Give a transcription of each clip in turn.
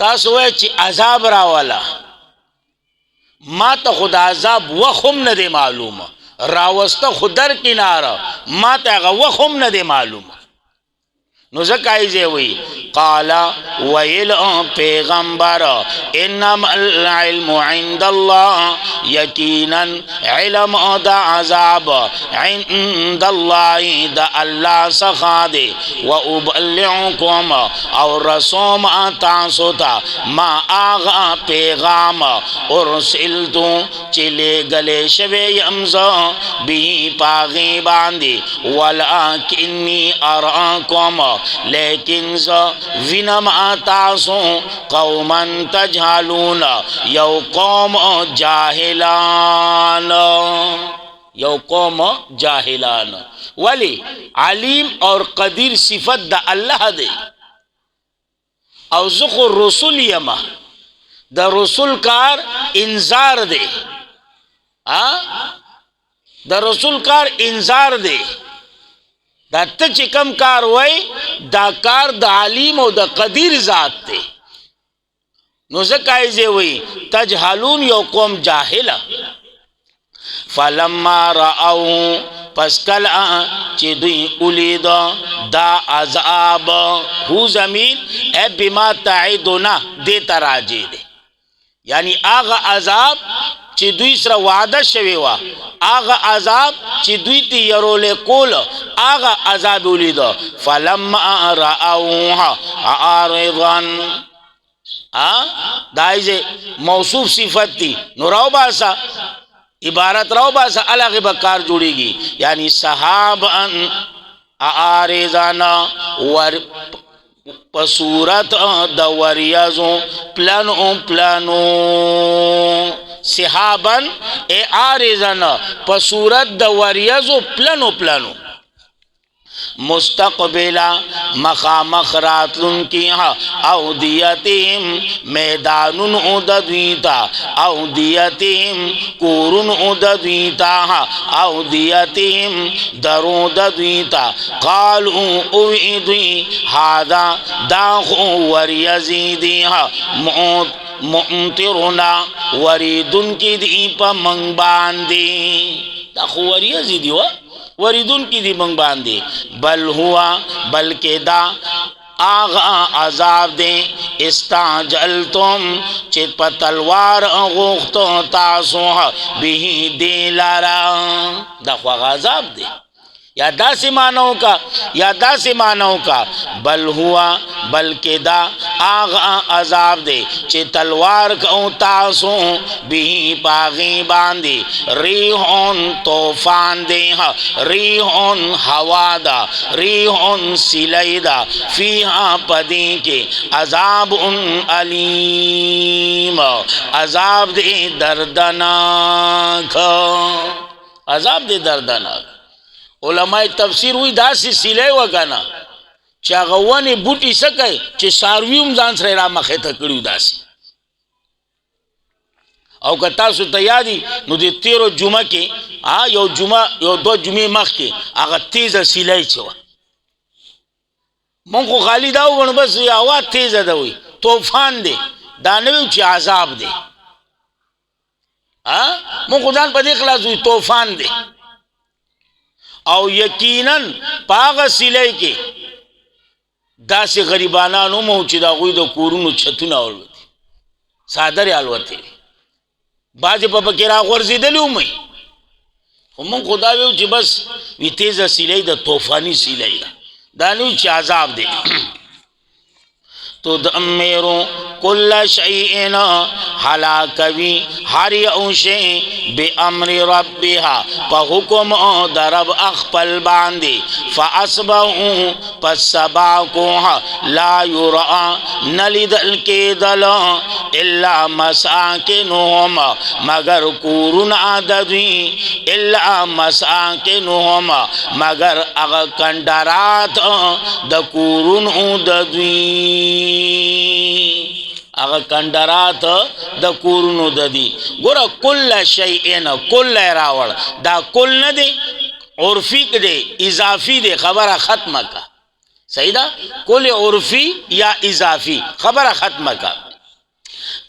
تاسو وای چې عذاب راواله، ما ته خدا عذاب وخم نه دی معلومه، راوسته خو در کناره ما ته هغه وخم نه دی معلومه. نو زکایزه وی قال ویل پیغمبر انما العلم عند الله، یقینا علم دا عذاب عند الله دا الله څخه دی. و ابلغکم او رسوم تاسو ته ما آغا پیغام ارسلتو چلی گلے شوی یمزا بی پاغی باندی ولکنی اراکم لیکن زا وینم تاسو قوما تجهلون یو قوم جاہلان، یو قوم جاہلان. ولی علیم اور قدیر صفت دا اللہ دے او ذکر رسول یما دا رسول کار انذار دے، دا رسول کار انذار دے. دا ته چې کم کار وای دا کار د علیم او د قدیر ذات ته. نو زکایزه وی تجهلون یو قوم جاهله. فلما راو پس کلا چې دوی اولید دا عذاب هو زمین ای بما تعیدنا دې تراجی دے، یعنی آغا عذاب چې دوی سره وعده شوی وا، آغا عذاب چې دوی ته يرول کول، آغا عذاب ولید. فلما راوها عارضا دایزه موصوف صفت دی، نو راو باسا عبارت راو باسا الگ بکار جوڑیگی، یعنی صحابا عارضانا ور پسورت د وریازو پلانو پلانو صحابن اے عارضن پسورت د وریازو پلانو پلانو مستقبلا مخامخ راتلن کی اودیتیم میدانن اودویتا اودیتیم کورن اودویتا اودیتیم درودویتا قالو اویدوی حادا داخو وریزیدی مؤمترنا وریدن کی دی پا منگ باندی داخو وریزیدی وریدن کی دی منگ باندی. بل ہوا بلکہ دا آغا عذاب دے استعجلتم چت پا تلوار غوختو تاسو بھی دے لارا. دا خواہ عذاب دے یا دا سے مانو کا یا دا سے مانو کا بل ہوا بلکہ دا آغا عذاب دے چے تلوار کو تاسو بھی پاغی باندی ریحون توفان دے ریحون ہوا دا ریحون سیلی دا فیہا پدی کے عذاب علیم عذاب دے دردناک عذاب دے دردناک. علماء تفسیر وی دا سی سیلے وکانا چا غوانی بوٹی سکے چا سارویم زان سر را مخیطا کریو دا سی. او کتاسو تیادی نو دی 13 جمعہ کے یو جمعہ یو 2 جمعہ مخ کے آغا تیز سیلے چوا من کو خالی داو گنو بس آواز تیز داوی توفان دے دانویو چی عذاب دے من کو دان پا دے خلاص ہوئی توفان دے. او یقیناً پاغ سیلے کے دا سے غریبانانو موچی دا غوی دا کورونو چھتون آولوتی سادر آلوتی بازی پا پکیرا غورزی دلیو مئی من خداویو چی بس وی تیز سیلے دا توفانی سیلے دا دانیو چی عذاب دے. تو دمیرو کل شیئن حلاکوی ہر یوشے بے امر ربیہا پا حکم درب اخپل باندی فاسبہو پس سباکوہا لا یرعا نلیدل کے دل الا مساکنہم مگر کورن عددوی الا مساکنہم مگر اغا کندرات دا کورن عددوی اگا کندرات دا کورنو دا دی. گورا کل شیئن کل راوڑ دا کل ندے عرفی دے اضافی دے خبر ختم کا صحیح دا کل عرفی یا اضافی خبر ختم کا.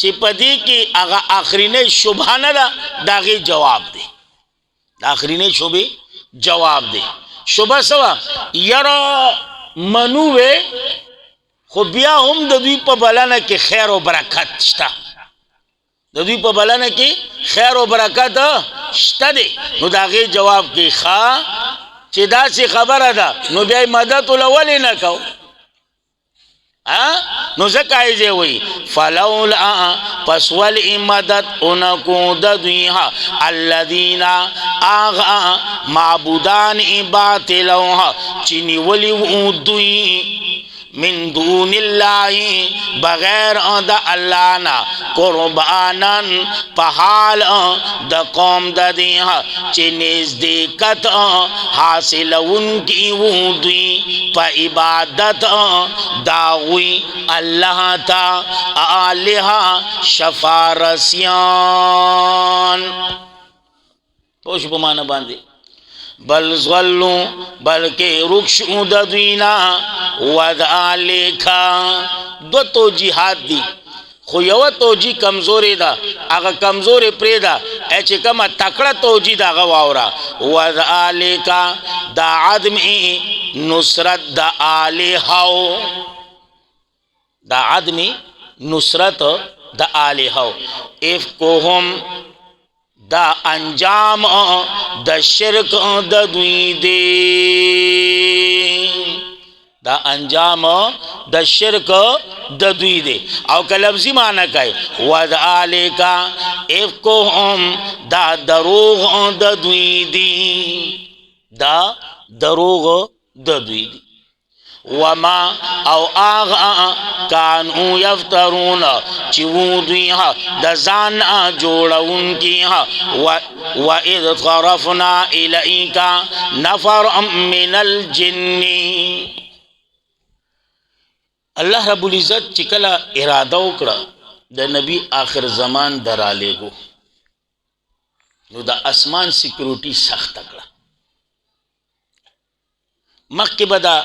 چې پدې کې هغه آخرینه شبهه نه ده داغه جواب دی د آخرینه شبهه جواب دی شبهه سوا یرا منوه خو بیا هم د دوی په بلنه کې خیر او برکت شته د دوی په بلنه کې خیر او برکت شته دی نو داغه جواب کې ښا چې دا څه خبره ده نو بیا مدد ولولې نه کو نو زکای دی وی فلولا پس ول امدد انکو د دویها الذین اغا معبودان باطلوها چنی ولی دوی من دون الله بغیر د الله نا قربانن په حال د قوم د دی چې نزدېکت حاصلون کی وو دوی په عبادت داوی الله تا الها شفارسیان پوش په معنا باندې بل زغلو بلکہ رکشو د دوینا وذالکا دو توجیحات دی خو یو توجیه کمزوری دا اگه کمزوری پریدا ایچه کما تکڑا توجیه دا غواورا وذالکا دا عدمی نصرت دا آلیہو دا عدمی نصرت دا آلیہو افکوهم دا انجام دا شرک دا دوی دی دا انجام دا شرک دا دوی دی او که لفظی معنی کئی وَذَلِكَ إِفْكُهُمْ دا دروغ دا دوی دی دا دروغ دا دوی دی وما او آغا کانو یفترون چیو دوی دا زان جوڑون کی وَإِذْ صَرَفْنَا إِلَيْكَ نَفَرًا مِنَ الْجِنِّ اللہ رب العزت چکلا ارادہ اکڑا دا نبی آخر زمان درالے گو نو دا اسمان سیکیورٹی سخت اکڑا مخی بدا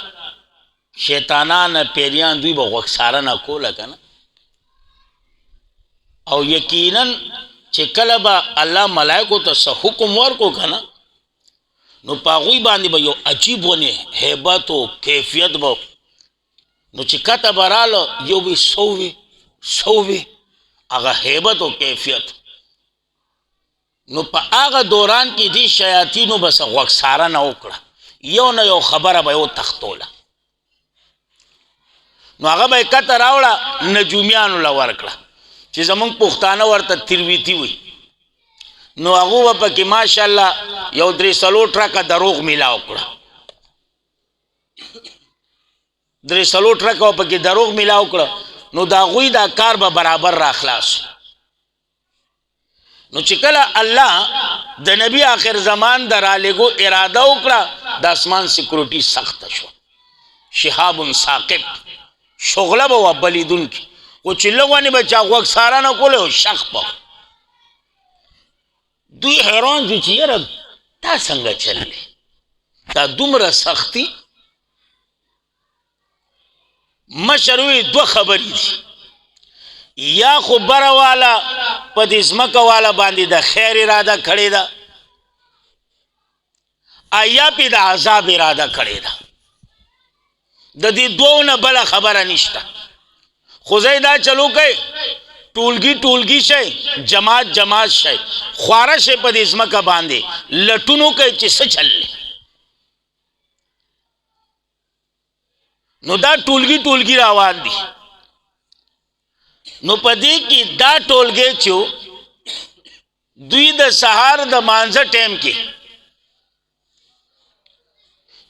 شیطانان پیریان دوی با غوکسارنا کولا کنا او یقیناً چکل با اللہ ملائکو تا سا حکم ورکو کنا نو پاغوی باندی با یو عجیب ونی حیبت و کیفیت با نو چکتا برالو یو بی سووی اگا حیبت و کیفیت نو پا آغا دوران کی دی شیاطینو بس غوکسارنا اکڑا یو نا یو خبر با یو تختولا نو هغه به کته راوړه نجومیانو لا ورکړه چې زمونږ پښتانه ورته تیرویتی وي نو هغه په کې ماشاءالله یو درې سلو ټرکه دروغ میلاو کړه درې سلو ټرکه په کې دروغ میلاو کړه نو دا غوی دا کار به برابر را خلاص نو چې کله الله د نبی آخر زمان درالېګو اراده وکړه د اسمان سیکورټي سخت شو شهاب ثاقب شغله با بلیدون کی و چی لگوانی بچا غوک سارانا کولے و شخ پا دوی حیران جو چی یرا تا سنگا چل لے تا دومره سختی مشروعی دو خبری دی یا خو برا والا پا دزمک والا باندی دا خیر اراده کھڑی دا آیا پی دا عذاب اراده کھڑی دا دا دی دوونه بلا خبره نشتا خوزی دا چلو کئی ټولگی شای جماعت شای خواره شای پا دی ازمکا بانده لٹونو کئی چی سچل لی نو دا ټولگی روان دی نو پا دی کی دا ټولگی چو دوی دا سهار دا مانزه ٹیم کی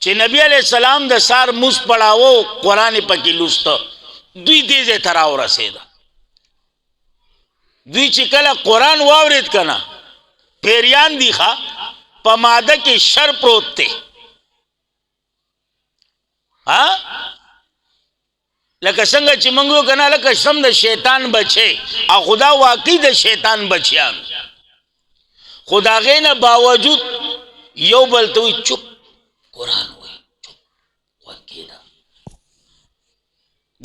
چې نبی علیہ السلام د سار موس پڑھاو قرآن پاکی لوستا دوی دیزے تراو رسیدا دوی چې کله قرآن واورید کنا پیریان دی خوا پا ماده کی شر پروت تے لکه څنګه چې منگو کنا لکه سم د شیطان بچے او خدا واقعی د شیطان بچیان خدا غین باوجود یو بلتوی چپ قرآن ہوئی چپ وکینا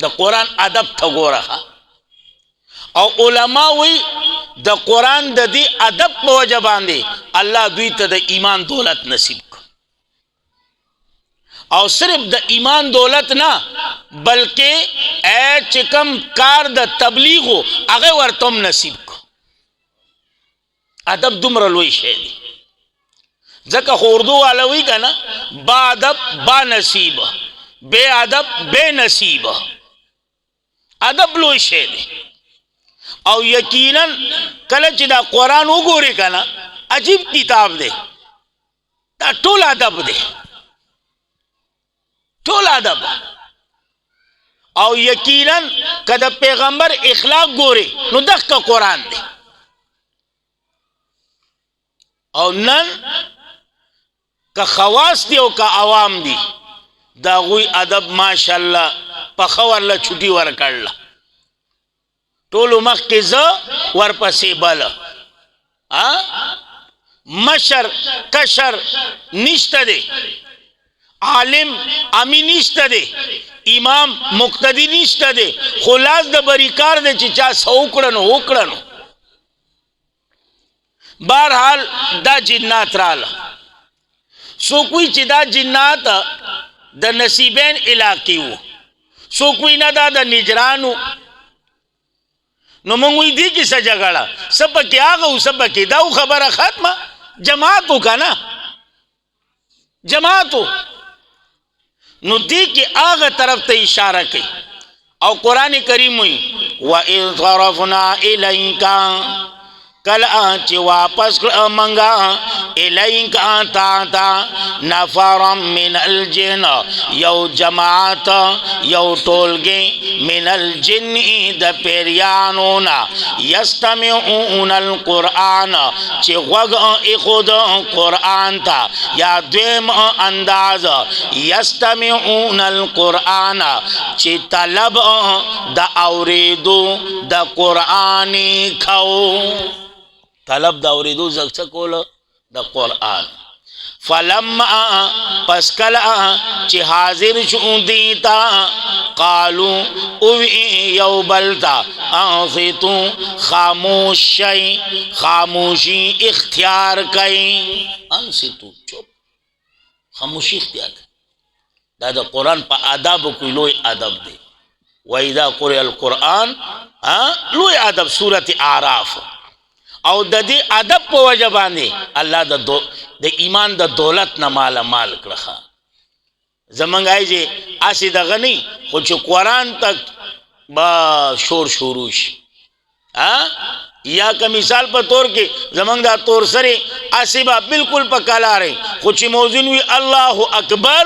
دا قرآن ادب تا گو رہا او علما وی د قرآن د دې ادب په وجه باندې الله دوی ته د ایمان دولت نصیب کړ او صرف د ایمان دولت نه بلکې چې کوم کار د تبلیغ هغه ورته نصیب کړ. ادب دومره لوی شی دی ځکه خو اردو والا وی که نه با ادب با نصیب بے ادب بے نصیب. ادب لوی شی دی او یقینا کله چې دا قرآن وګورې که نه عجیب کتاب دی دا ټول ادب دی ټول ادب او یقینا که د پیغمبر اخلاق ګورې نو دغه قرآن دی. او نن که خواص دی او که عوام دی دا غوی ادب ماشاءالله په خورله چوټي ورکړله ټولو مخکې زه ورپسې بله مشر کشر نشته دی عالم امی نشته دی امام مقتدی نشته دی خلاص د بریکار دی چې چا څه وکړه نو بہرحال دا جنات راله څوک وی چې دا جنات د نصیبین علاقې وو څوک وی نه دا د نجرانو نو مونږ وی دی کې څه جګړه څه پکې هغه او څه پکې دا خبره ختمه جماعتو که نه جماعتو نو دی کې هغه طرف ته اشاره کوي او قرآن کریم وی وَإِذْ صَرَفْنَا إِلَيْكَ کل چې واپس منگا الیک تا تا نفرم من الجن یو جماعت یو ټولګي من الجن د پیریانونا یستمعون القرآن چې غوږ اخود قرآن تا یا دویم انداز یستمعون القرآن چې طلب د اوریدو د قرآن کھو طلب دا اوریدو زکڅه کول د قرآن فلما پس کلا چې حاضر شو دیتا قالو او یو بلتا انصتو خاموشی اختیار کئی انصتو چپ خاموشی اختیار کئی دا دا قرآن پا آداب کوئی لوی ادب دی وَإِذَا قُرِئَ الْقُرْآنِ لوی ادب سورت اعراف او د دې ادب په وجه باندې الله د ایمان د دولت نه مال کړه. زمونږ ایجې اسی دغه نه خو چې قرآن تک با شروع شي یا که مثال په طور کې زمونږ دا طور سره اسی با بالکل په کلاره خو چې موزین وی الله اکبر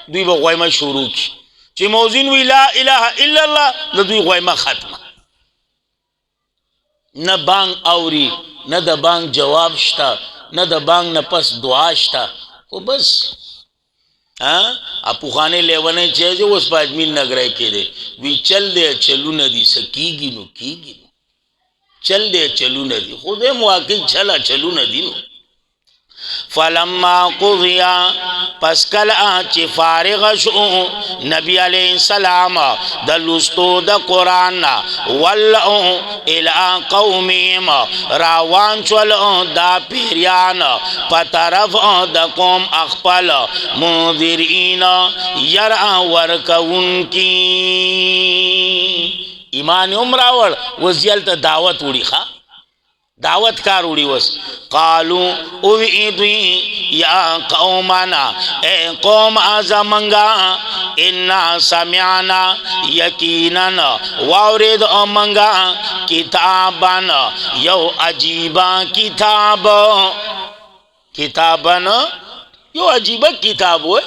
دوی به غویمه شروع کی چې موزین وی لا اله الا الله د دوی غویمه ختمه نه بانگ اوری نه د بانگ جواب شتا نه د بانگ نه پس دعا شتا خو بس اپوخانه لیونه چیزه اوس په اجمیل نګرای کې دی وی چل دی چلونه دی سکیږي نو کیږي چل دی چلونه دی خو دې مواقع چلونه دی نو فلما قضیا پس کلا چې فارغ شو نبی علیہ السلام د لستو د قرآن ولو الى قومهم راوان شول دا پیریان پطرف د قوم اخپل منذرین یرا ورکون کی ایمان عمراول وزیل ته دعوت وړي ښا دعوت کار وړي وس قالو او ایدوی یا قومنا اے قوم ازمنگا انا سمعنا یقینا واورد امنگا کتابنا یو عجیبا کتابنا یو عجیبا کتاب ہوئے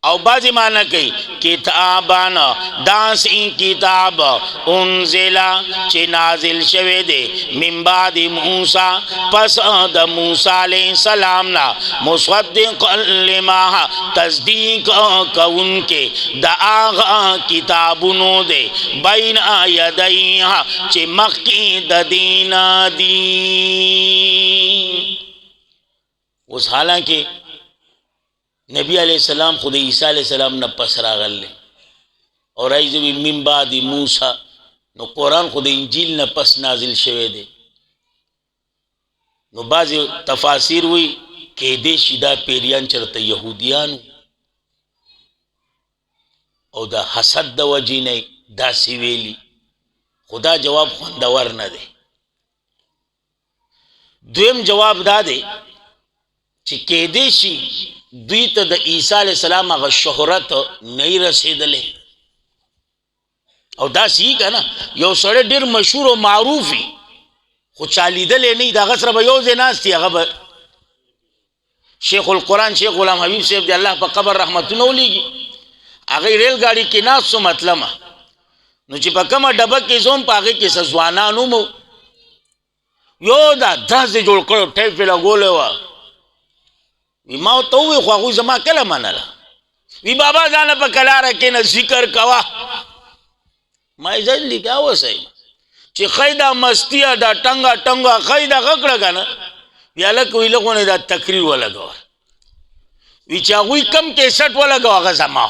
او بازی معنی کئی کتابانا دانس این کتاب انزلا چه نازل شوه دے من بعد موسیٰ پس دا موسیٰ علیہ السلام نا مصدق لما تصدیق کون کے دا آغا کتابونو دے بین یدیہا چه مخی دا دینا دی اس حالانکہ نبی علیہ السلام خود عیسیٰ علیہ السلام نہ پس راغل لے اور ایزوی من بعد موسیٰ نو قرآن خود انجیل نه پس نازل شوه دی. نو بعض تفاسیر وی کې دې شي دا پیریان چرته یهودیانو او دا حسد د وجې نه داسې ویلي، خدا جواب خوندور نه دی. دویم جواب دا دی چې کې دې شي دوی ته د عیسی علیه السلام هغه شهرت نه رسېدلی، او داسې که نه یو سړی ډېر مشهور او معروف وي خو چا لیدلی نه وي، د هغه سره به یو ځای ناست وي، هغه به شیخ القرآن شیخ غلام حبیب صاحب دی الله په قبر رحمتونه ولیږي، هغه ریل ګاډي کې ناست سو مطلمه، نو چې په کومه ډبه کې زوم په هغې کې څه ځوانان ومو، یو دا داسې جوړ کړو ټیپ یې لګولی وه، وی ما ورته ووی خو هغوی زما کله منله، وی بابا ځانه په کلاره کښېنه ذکر کوه، ما یې ځل لیکه اوسئ چې ښی دا مستیه دا ټنګه ټنګه ښی دغه کړه که نه، وی هلک وی لږونې دا تقریر ولګوه، وی چې هغوی کم کیسټ ولګوه هغه زما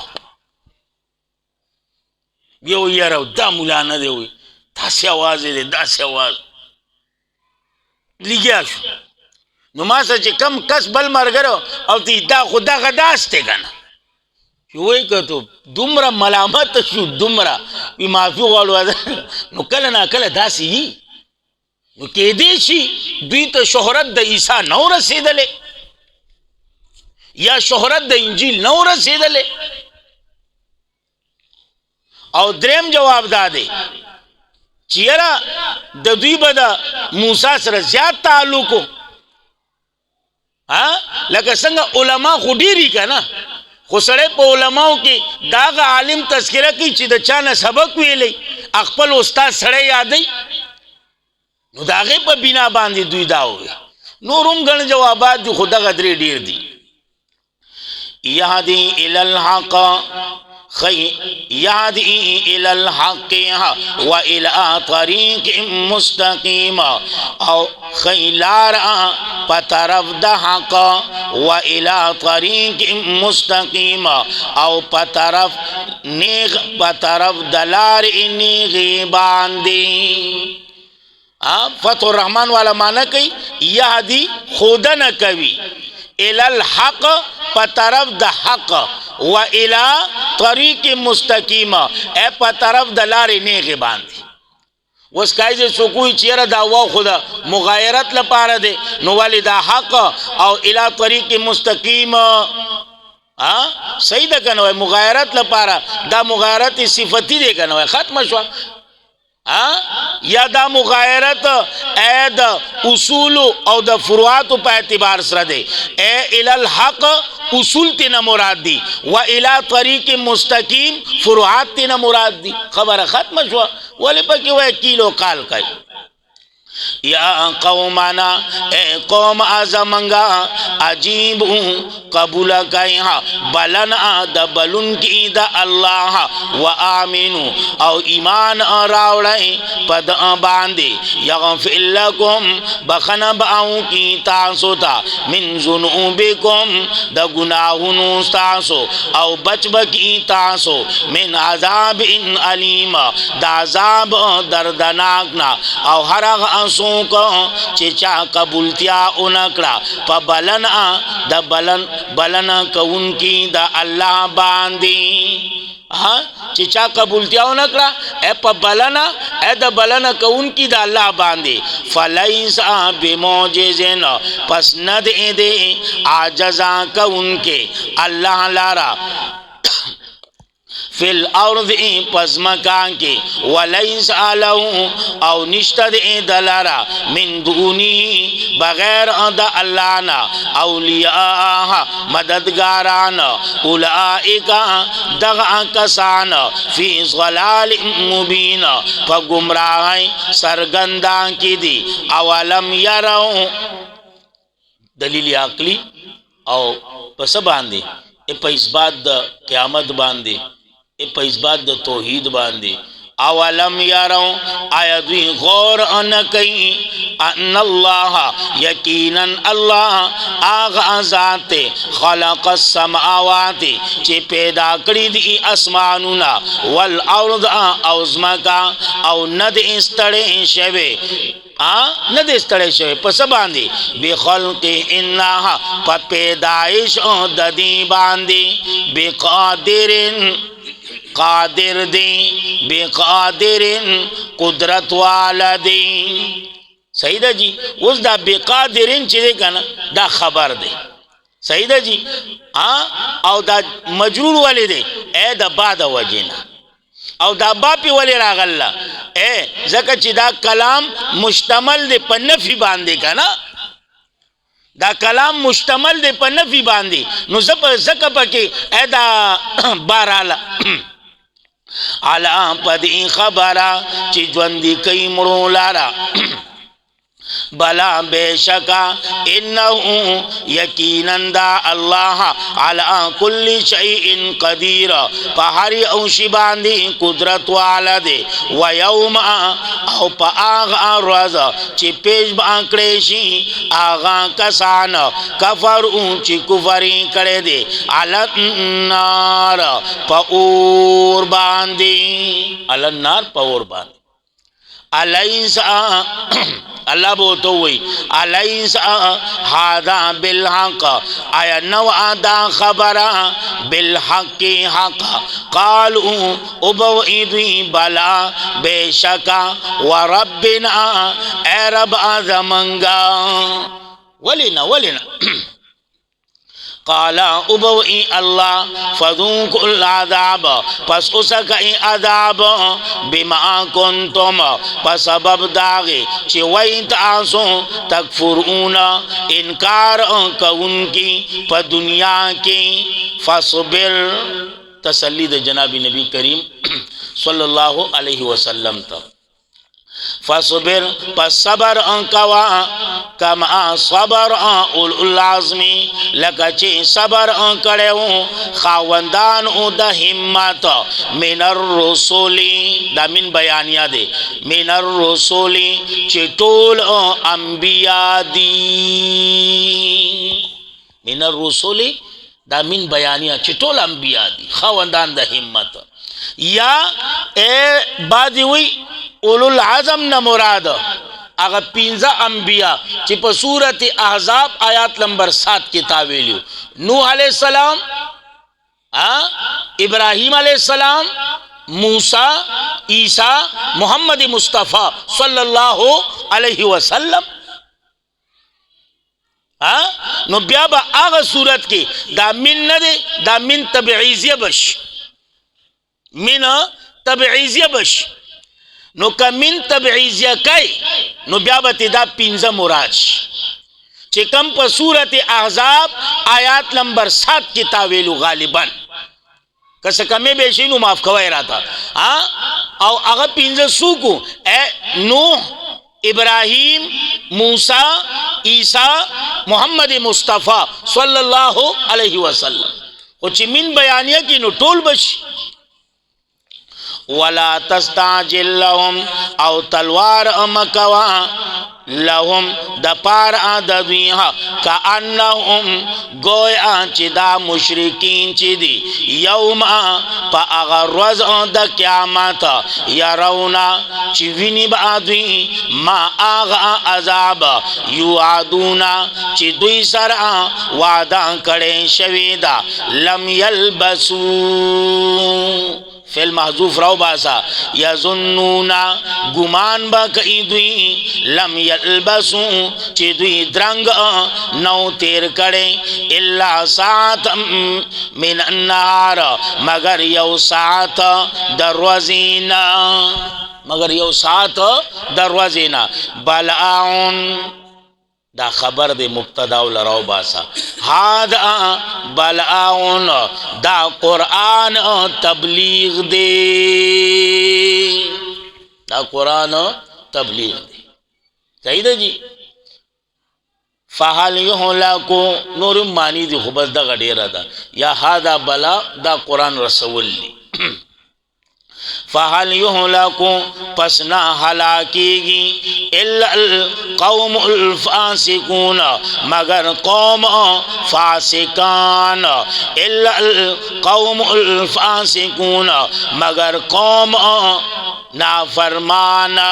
بیا وی یاره دا ملا نه دی، وی داسې اواز دی داسې اواز لګیا شو. نو ما سره چې کم کس بل ملګری او تی دا خو دغه داس دی که نه، چې وایي که تو دومره ملامت شو دومره وي معافي غواړو، نو کله ناکله داسې وي، نو کیدای شي دوی ته شهرت د عیسی نه و رسېدلی یا شهرت د انجیل نه و رسېدلی. او دریم جواب دا دی چې یاره د دوی به د موسی سره زیات تعلق و، لکه څنګه علما خو ډېري که نه، خو سړی په علماو کې د هغه عالم تذکره کوي چې د چا نه سبق ویلی خپل استاد سړی یادوي، نو د هغې په بنا باندې دوی دا ووی. نور هم ګڼ جوابات دي خو دغه درې ډېر دي. یهدي الی الحق یهدي الی الحق و الی طریق مستقیم، او خیلار په طرف د حق و الی طریق مستقیم، او په طرف نیغ په طرف د لارې نیغې باندې. فتح الرحمن والا معنی کوي یهدي ښودنه کوي الی الحق په طرف د حق و الی طریق مستقیم په طرف د لارې نیغې باندې. اوس کایزه څوک وایي چې یاره دا واو خو د مغایرت لپاره دی، نو ولې دا حق او الی طریق مستقیم صحیح ده که نه وایي مغایرت لپاره، دا مغایرت صفتی دی که نه وایي ختمه شوه، یا دا مغایرت اے د اصول او د فروعاتو په اعتبار سره دی، اے الی الحق اصول تینا مراد دی و الی طریق مستقیم فروعات تینا مراد دی. خبره ختمه شوه، ولې پکې وایي کیلو قال کوي. یا قومانا اے قوم ازمنگا عجیب قبول کئی بلنا دا بلن کی دا اللہ و آمینو او ایمان راوڑائی پد باندے یغفر لکم بخن باؤں کی تاسو تا من ذنوبکم دا گناہنو تاسو او بچ بکی تاسو من عذاب ان علیم دا عذاب دردناکنا او ہرغ سو کو چچا قبولتیا انکڑا پا بلنا دا بلنا کون کی دا اللہ باندی. چچا قبولتیا انکڑا اے پا بلنا اے دا بلنا کون کی دا اللہ باندی. فلیسا بموجزن پس ند دے آجزا کون کے اللہ لارا فی الارض پس مکان کے ولیس آلہو او نشتد دلارا من دونی بغیر دا اللہنا اولیاء مددگارانا اولائکا دغا کسان فی ضلال مبین پا گمراہی سرگندان کی دی اولم یرو دلیل عقلی او پس باندے پا اثبات دا قیامت باندے په اثبات د توحید باندې. اولم یارو آیا دوی غور ان کوي ان الله یقینا الله اغه ذات خلق السماوات چې پیدا کړی دي اسمانونه والارض او زمکا او ند استړې شوی نه دې ستړی شوی په څه باندې بخلق انها په پیدایش د دې باندې بقادر قادر دی بقادر قدرت والا دی صحیح ده جی اوس دا بقادرین چې دی کنه دا خبر دی صحیح ده جی او دا مجرور ولی دی اے دا بعد وجینا او دا با پی ولی راغلا اے زکه چې دا کلام مشتمل دی په نفی باندې کنه دا کلام مشتمل دی په نفی باندې نو زکه پکې اے دا باراله علا پدی خبره چې ژوندې کوي مړو لاره بلا بیشکا انه یقینا دا الله علی کل شیء قدیر په هر او شی باندې قدرت والا دی و یوم او په هغه ورځ چې پیش باندې شي هغه کسان کفر او چې کفر کړي دي علی النار په اور باندې علی النار په اور باندې الیس اللہ بوتو ہوئی الیس هذا بالحق آیا نو دا خبرا بالحق حق قالوا ابوئدوی بلا بے شکا وربنا اے رب آزمنگا ولنا قال ابوئی اللہ فذوق العذاب پس اسکئی عذاب بما کنتم پس سبب داغی چی وی تاسو تکفرون انکار کون کی پا دنیا کی فصبر تسلی دا جناب نبی کریم صلی اللہ علیہ وسلم تا فصبر پس صبر انکوا کما صبر العظمی لکا چی صبر انکڑیو خاوندان او دا حمت من الرسولی دا من بیانیا دے من الرسولی چی طول انبیاء دی من الرسولی دا من بیانیا چی طول انبیاء دی خاوندان دا حمت یا اے بادی وی اولو العظم نا مراد اگا 15 انبیاء چی پا سورت احزاب آیات نمبر 7 کی تاویلیو نوح علیہ السلام ابراہیم علیہ السلام موسیٰ عیسیٰ محمد مصطفیٰ صلی اللہ علیہ وسلم نو بیا با آغا صورت کی دا من ندے دا من تبعیزیہ بش من تبعیزیہ بش نو که من تبعیزیہ کئی نو بیا بتی دا 15 مراد چی کم پا سورت احزاب آیات نمبر 7 کی تاویلو غالباً کسا کمی بیشی نو معاف کوئی رہتا او اغا 15 سوکو اے نوح ابراہیم موسیٰ عیسیٰ محمد مصطفیٰ صلی اللہ علیہ وسلم او چی من بیانیہ کی نو ٹول بش ولا تستعجل لهم او تلوار مکوا لهم د پار ادویها کانهم گویا چې دا مشرکین چې دی یوم په هغه ورځ د قیامت يرونا چې ویني بعدوی ما هغه عذاب یوعدونا چې دوی سره وعده کړي شوی دا لم یلبسو فعل محذوف راو باسا یظنونا گمان با کئی دوی لم یلبسو چی دوی درنگ نو تیر کرے اللہ ساعت من النار مگر یو ساعت دروازینا مگر یو ساعت دروازینا بلعون دا خبر دے مبتدا لراو باسا ہادا بلعون دا قرآن تبلیغ دے دا قرآن تبلیغ دے صحیح دا جی فحال یحلکو نور مانی دی خوبز دا غدیر دا یا ہادا بلا دا قرآن رسول لی فهل یهلکو پس نہ ہلاکیگی الا القوم الفاسقون مگر قوم فاسقان الا القوم الفاسقون مگر قوم نافرمانا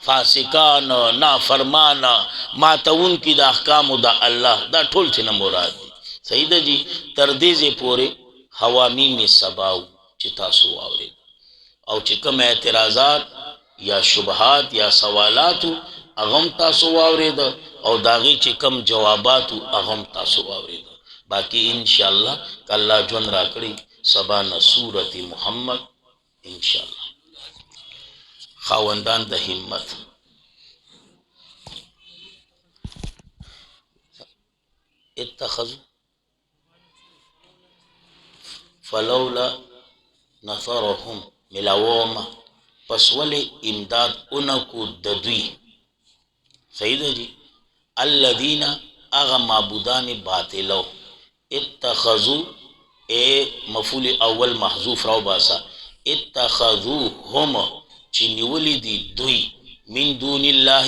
فاسقان نافرمانا ماتون کی دا احکام دا اللہ دا ٹھول چھنا مراد دی صحیح دا جی تردیزے پورے حوامیم سباو چتا سو آورے او چکم اعتراضات یا شبہات یا سوالاتو اغم تاسو آورید او داغی چکم جواباتو اغم تاسو آورید باقی انشاءاللہ کہ اللہ جون را کری سبانا سورت محمد انشاءاللہ خاوندان دا ہمت اتخذ فلولا نصرهم ملاوما پس ولی امداد انکو ددوی صحیح دا جی الذین اغا معبودان باطلو اتخذو اے مفعول اول محذوف راو باسا اتخذو هم چنیولی دی دوی من دون اللہ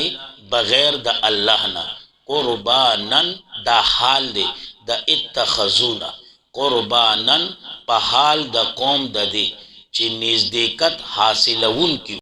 بغیر دا اللہ نا قربانن دا حال دے دا اتخذونا قربانن پا حال دا قوم دا دے چی نزدیکت حاصلون کی